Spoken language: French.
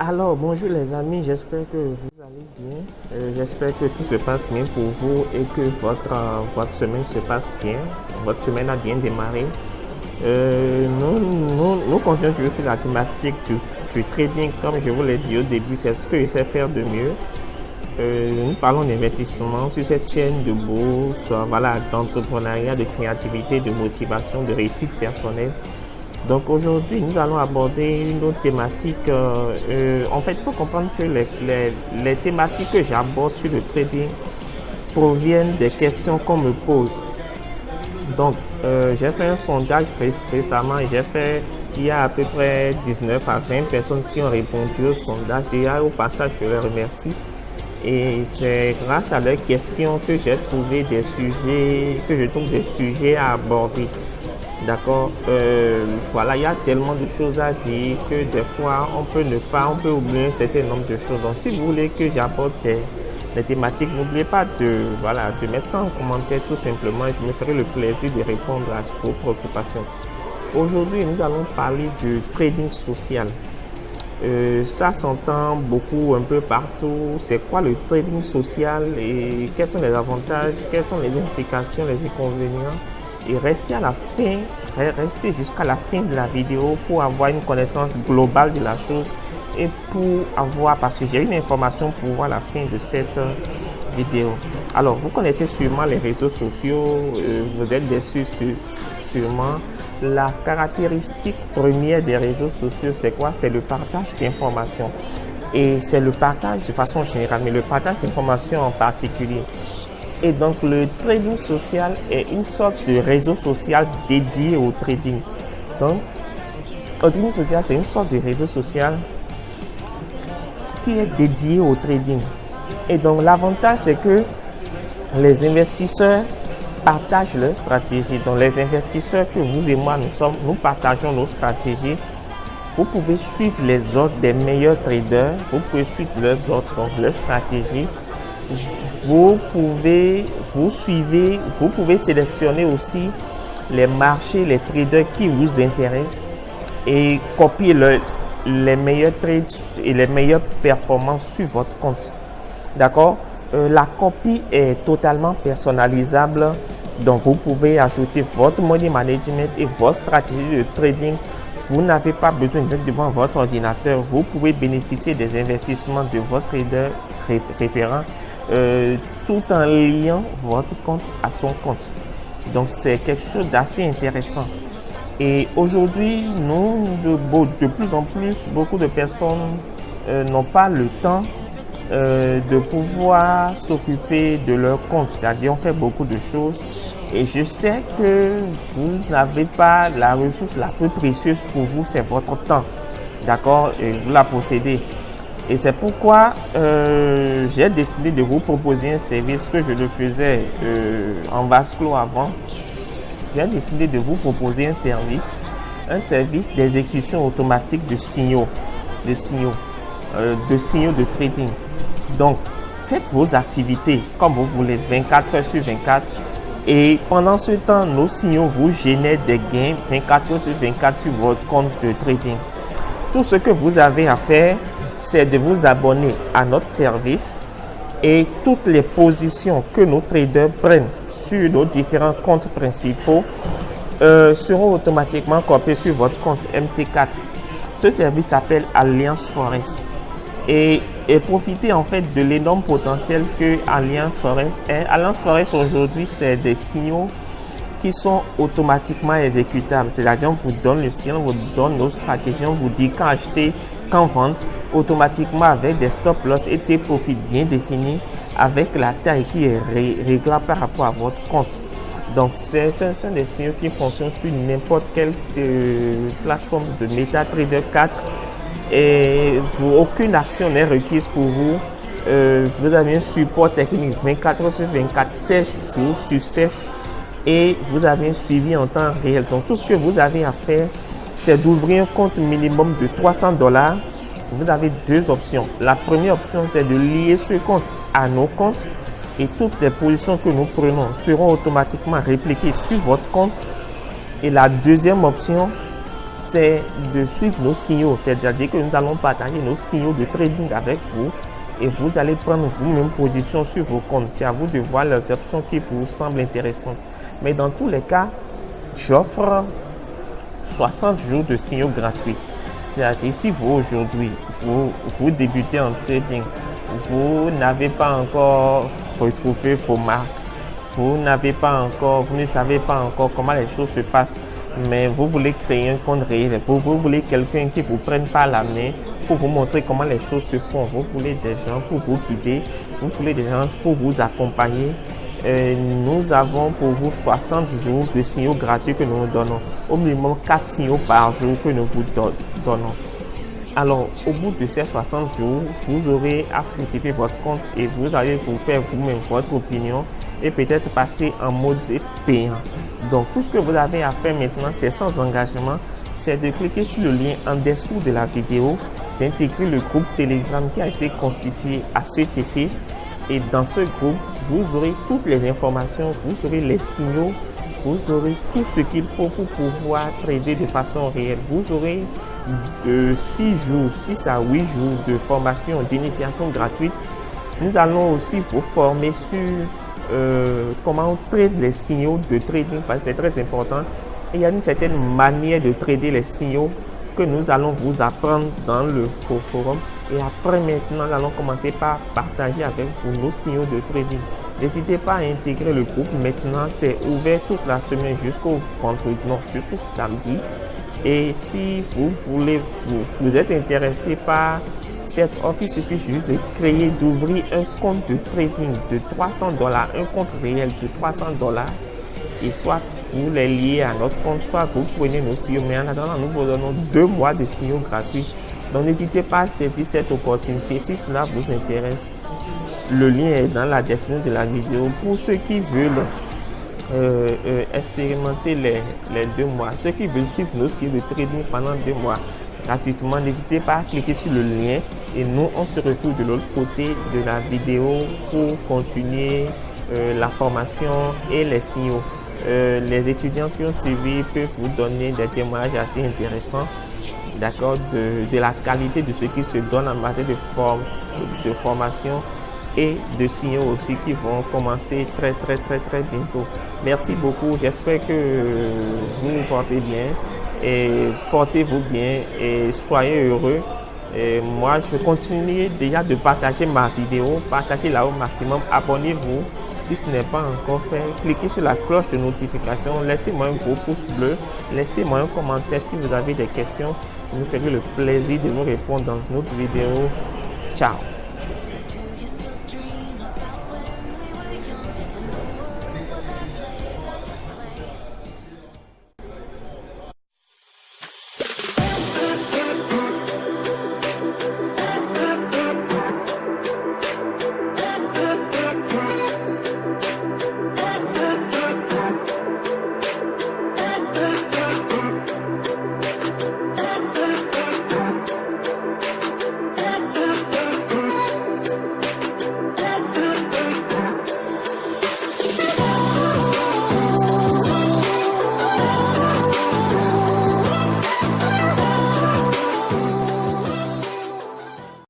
Alors, bonjour les amis, j'espère que vous allez bien. J'espère que tout se passe bien pour vous et que votre semaine se passe bien. Votre semaine a bien démarré. Nous continuons toujours sur la thématique du trading. Comme je vous l'ai dit au début, c'est ce que je sais faire de mieux. Nous parlons d'investissement sur cette chaîne de bourse, voilà, d'entrepreneuriat, de créativité, de motivation, de réussite personnelle. Donc aujourd'hui, nous allons aborder une autre thématique. En fait, il faut comprendre que les thématiques que j'aborde sur le trading proviennent des questions qu'on me pose. Donc, j'ai fait un sondage récemment. Il y a à peu près 19 à 20 personnes qui ont répondu au sondage. Déjà, au passage, je les remercie. Et c'est grâce à leurs questions que j'ai trouvé des sujets, que je trouve des sujets à aborder. D'accord, voilà, il y a tellement de choses à dire que des fois on peut oublier un certain nombre de choses. Donc, si vous voulez que j'aborde des thématiques, n'oubliez pas de mettre ça en commentaire tout simplement. Je me ferai le plaisir de répondre à vos préoccupations. Aujourd'hui, nous allons parler du trading social. Ça s'entend beaucoup un peu partout. C'est quoi le trading social et quels sont les avantages, quelles sont les implications, les inconvénients? Et restez jusqu'à la fin de la vidéo pour avoir une connaissance globale de la chose et parce que j'ai une information pour vous à la fin de cette vidéo. Alors, vous connaissez sûrement les réseaux sociaux, vous êtes dessus sûrement. La caractéristique première des réseaux sociaux, c'est quoi? C'est le partage d'informations. Et c'est le partage de façon générale, mais le partage d'informations en particulier. Et donc, le trading social est une sorte de réseau social dédié au trading. Donc, le trading social, c'est une sorte de réseau social qui est dédié au trading. Et donc, l'avantage, c'est que les investisseurs partagent leur stratégie. Donc, les investisseurs que vous et moi, nous partageons nos stratégies. Vous pouvez suivre les ordres des meilleurs traders. Vous pouvez suivre leurs ordres, donc leur stratégie. Vous pouvez sélectionner aussi les marchés, les traders qui vous intéressent et copier les meilleurs trades et les meilleures performances sur votre compte. D'accord? La copie est totalement personnalisable. Donc, vous pouvez ajouter votre money management et votre stratégie de trading. Vous n'avez pas besoin d'être devant votre ordinateur. Vous pouvez bénéficier des investissements de votre trader référent. Tout en liant votre compte à son compte. Donc, c'est quelque chose d'assez intéressant. Et aujourd'hui, de plus en plus, beaucoup de personnes n'ont pas le temps de pouvoir s'occuper de leur compte. C'est-à-dire, on fait beaucoup de choses. Et je sais que vous n'avez pas la ressource la plus précieuse pour vous, c'est votre temps. D'accord? Et vous la possédez. Et c'est pourquoi j'ai décidé de vous proposer un service que je le faisais en vase clos avant. J'ai décidé de vous proposer un service d'exécution automatique de signaux de trading. Donc, faites vos activités comme vous voulez, 24 heures sur 24. Et pendant ce temps, nos signaux vous génèrent des gains 24 heures sur 24 sur votre compte de trading. Tout ce que vous avez à faire, c'est de vous abonner à notre service et toutes les positions que nos traders prennent sur nos différents comptes principaux seront automatiquement copiées sur votre compte MT4. Ce service s'appelle Alliance Forex et profitez en fait de l'énorme potentiel que Alliance Forex est. Alliance Forex aujourd'hui, c'est des signaux qui sont automatiquement exécutables. C'est-à-dire, on vous donne le signal, on vous donne nos stratégies, on vous dit quand acheter, quand vendre, automatiquement avec des stop loss et des profits bien définis, avec la taille qui est réglable par rapport à votre compte. Donc, ce sont des signaux qui fonctionnent sur n'importe quelle plateforme de MetaTrader 4 et aucune action n'est requise pour vous. Vous avez un support technique 24 heures sur 24, 7 jours sur 7 et vous avez un suivi en temps réel. Donc, tout ce que vous avez à faire, c'est d'ouvrir un compte minimum de $300. Vous avez deux options. La première option, c'est de lier ce compte à nos comptes et toutes les positions que nous prenons seront automatiquement répliquées sur votre compte. Et la deuxième option, c'est de suivre nos signaux, c'est-à-dire que nous allons partager nos signaux de trading avec vous et vous allez prendre vous-même position sur vos comptes. C'est à vous de voir les options qui vous semblent intéressantes. Mais dans tous les cas, j'offre 60 jours de signaux gratuits. C'est-à-dire si vous aujourd'hui, vous débutez en trading, vous n'avez pas encore retrouvé vos marques, vous ne savez pas encore comment les choses se passent, mais vous voulez créer un compte réel, vous voulez quelqu'un qui vous prenne par la main pour vous montrer comment les choses se font, vous voulez des gens pour vous guider, vous voulez des gens pour vous accompagner. Nous avons pour vous 60 jours de signaux gratuits que nous vous donnons, au minimum 4 signaux par jour que nous vous donnons. Alors, au bout de ces 60 jours, vous aurez à fructifier votre compte et vous allez vous faire vous-même votre opinion et peut-être passer en mode payant. Donc, tout ce que vous avez à faire maintenant, c'est sans engagement, c'est de cliquer sur le lien en dessous de la vidéo, d'intégrer le groupe Telegram qui a été constitué à cet effet. Et dans ce groupe, vous aurez toutes les informations, vous aurez les signaux, vous aurez tout ce qu'il faut pour pouvoir trader de façon réelle. Vous aurez de 6 à 8 jours de formation, d'initiation gratuite. Nous allons aussi vous former sur comment trader les signaux de trading, parce que c'est très important. Il y a une certaine manière de trader les signaux que nous allons vous apprendre dans le forum. Et après, maintenant, nous allons commencer par partager avec vous nos signaux de trading. N'hésitez pas à intégrer le groupe. Maintenant, c'est ouvert toute la semaine jusqu'au vendredi, non, jusqu'au samedi. Et si vous êtes intéressé par cette offre, il suffit juste de créer, d'ouvrir un compte de trading de $300, un compte réel de $300. Et soit vous les liez à notre compte, soit vous prenez nos signaux. Mais en attendant, nous vous donnons 2 mois de signaux gratuits. Donc n'hésitez pas à saisir cette opportunité si cela vous intéresse. Le lien est dans la description de la vidéo. Pour ceux qui veulent expérimenter les 2 mois, ceux qui veulent suivre nos signaux de trading pendant 2 mois gratuitement, n'hésitez pas à cliquer sur le lien et nous on se retrouve de l'autre côté de la vidéo pour continuer la formation et les signaux. Les étudiants qui ont suivi peuvent vous donner des témoignages assez intéressants, d'accord, de la qualité de ce qui se donne en matière de formation et de signaux aussi qui vont commencer très bientôt. Merci beaucoup, j'espère que vous vous portez bien et portez-vous bien et soyez heureux. Et moi, je continue déjà de partager ma vidéo, partagez-la au maximum, abonnez-vous si ce n'est pas encore fait, cliquez sur la cloche de notification, laissez-moi un gros pouce bleu, laissez-moi un commentaire si vous avez des questions, je me ferai le plaisir de vous répondre dans une autre vidéo. Ciao.